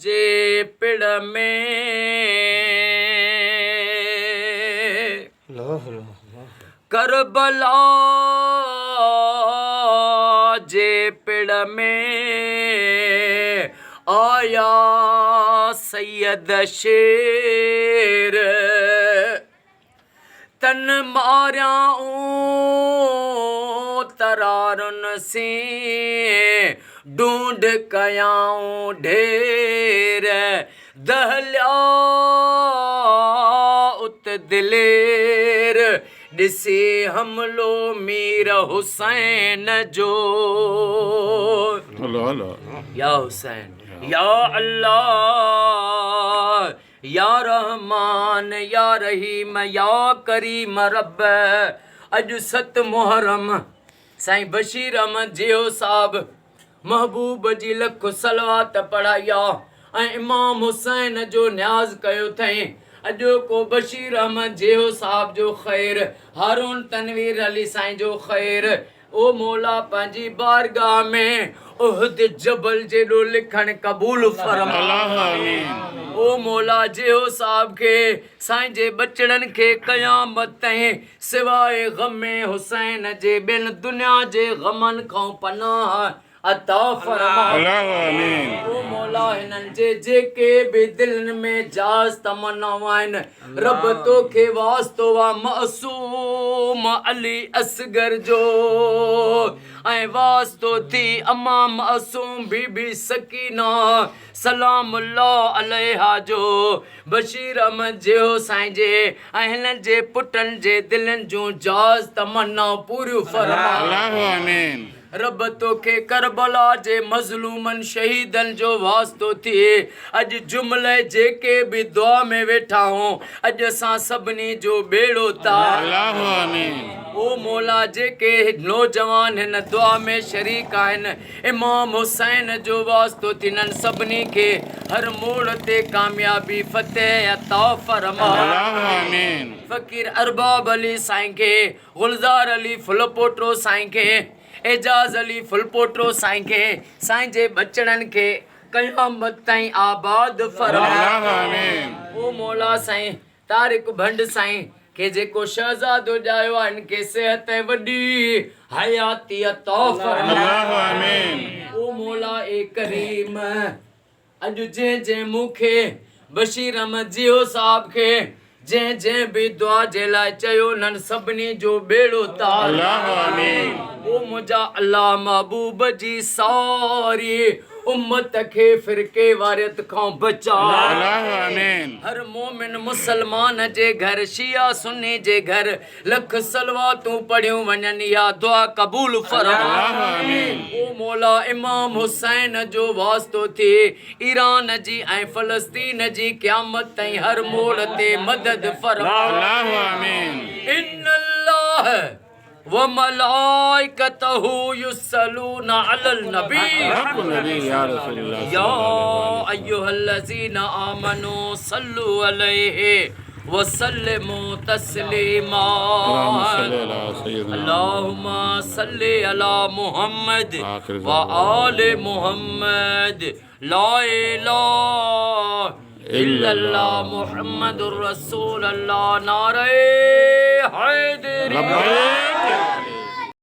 जे पिड़ में करबला जे पिड़ में आया सैयद शेर तन मारियाऊं तरारुन से ढूंढ कयाऊं ढेर दहलिया उत दिलेर ॾिसे हमलो मीर हुसैन जो या हुसैन या अल्लाह या रहमान या रहीम या करीम रब अॼु 7 मुहर्रम साईं बशीर अहमद जियो साहब महबूब जी लख सलवात पढ़ाया ऐं इमाम हुसैन जो न्याज़ कयो अथई। अॼु को बशीर अहमद जियो साहब जो ख़ैर हारून तनवीर अली साईं जो ख़ैर ओ मौला पंहिंजी बारगाह में उहद जबल जेॾो लिखण क़बूल फरमा। ओ मौला जियो साहब के साईं जे बचड़न के क़यामत ताईं सिवाय ग़मे हुसैन जे ॿिन दुनिया जे ग़मन खां पनाह अता फरमा। ओ मौला हिननि जे जेके बि दिलनि में जाज़ तमन्नाऊं आहिनि रब तोखे वास्तो वा मासूम अली असगर जो ऐं वास्तो थी अम्मा मासूम बीबी सकीना सलामुल्लाह अलैहा जो बशीर अहमद जियो साईं जे ऐं हिननि जे पुटनि जे दिलनि जूं जाज़ तमन्नाऊं पूरियूं फरमा। रब तोखे करबला जे मज़लूमन शहीदन जो वास्तो थिए। अॼु जुमले जेके बि दुआ में वेठा हो अॼु असां सभिनी जो बेड़ो तार। ओ मौला जेके नौजवान हिन दुआ में शरीक आहिनि इमाम हुसैन जो वास्तो थियनि सभिनी खे हर मोड़ ते कामयाबी फतेह अता फरमा। फ़कीर अरबाब अली साईं खे गुलज़ार अली फुलपोटो साईं खे एजाज अली फुलपोटो साईं खे साईं जे बचड़नि खे क़यामत ताईं आबाद फरमा। ओ मौला साईं तारिक भंड साईं के जेको शहज़ादो ॼायो आहे इनके सेहत वॾी हयाती अता फरमा। ओ मौला ए करीम अॼु जंहिं मूंखे बशीर अहमद जियो साहब खे जंहिं बि दुआ जे लाइ चयो उन्हनि सभिनी जो बेड़ो तार। ओ मुंहिंजा अल्लाह महबूब जी सारी उम्मत खे फिरके वारियत खां बचा। हर मोमिन मुसलमान जे घर शिया सुन्नी जे घर लख सलवातूं पढ़ियूं वञनि या दुआ क़बूल फरमा। ओ मौला इमाम हुसैन जो वास्तो थिए ईरान जी ऐं फ़लस्तीन जी क़यामत ताईं हर मोड़ ते मदद फरमा। इन्नल्लाह व मलाइकतहु युसल्लूना अलल नबी या अय्युहल्लज़ीना आमनू सल्लु अलैहि व सल्लिमू तस्लीमा। अल्लाहुम्मा सल्लि अला मुहम्मद व आले मुहम्मद ला इलाहा इल्लल्लाह मुहम्मदुर रसूलुल्लाह नारे हैदरी।